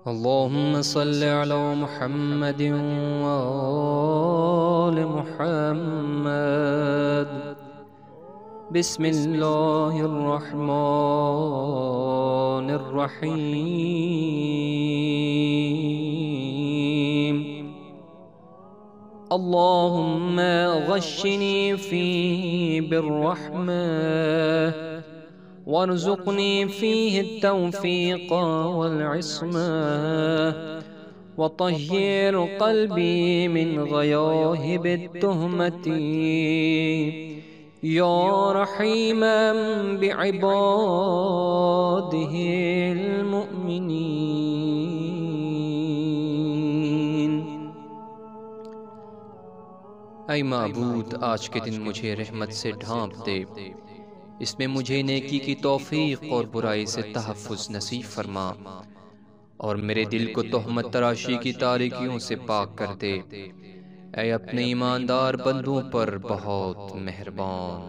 अल्लाहुम्म सल्लि अला मुहम्मदिन व आलि मुहम्मद। बिस्मिल्लाहिर रहमानिर रहीम। अल्लाहुम्मा गश्शिनी फीहि बिर्रहमह वरज़ुक़नी फ़ीहि तौफ़ीक़ वल इस्मह वतह्हिर क़ल्बी मिन ग़याहिबित तुहमती या रहीमन बिइबादिहिल मुअमिनीन। ऐ माबूद, आज के दिन मुझे रहमत से ढांप दे, इसमें मुझे नेकी की तौफीक और बुराई से तहफ़्फ़ुज़ नसीब फरमा, और मेरे दिल को तोहमत तराशी की तारीकियों से पाक कर दे। ऐ अपने ईमानदार बंदों पर बहुत मेहरबान।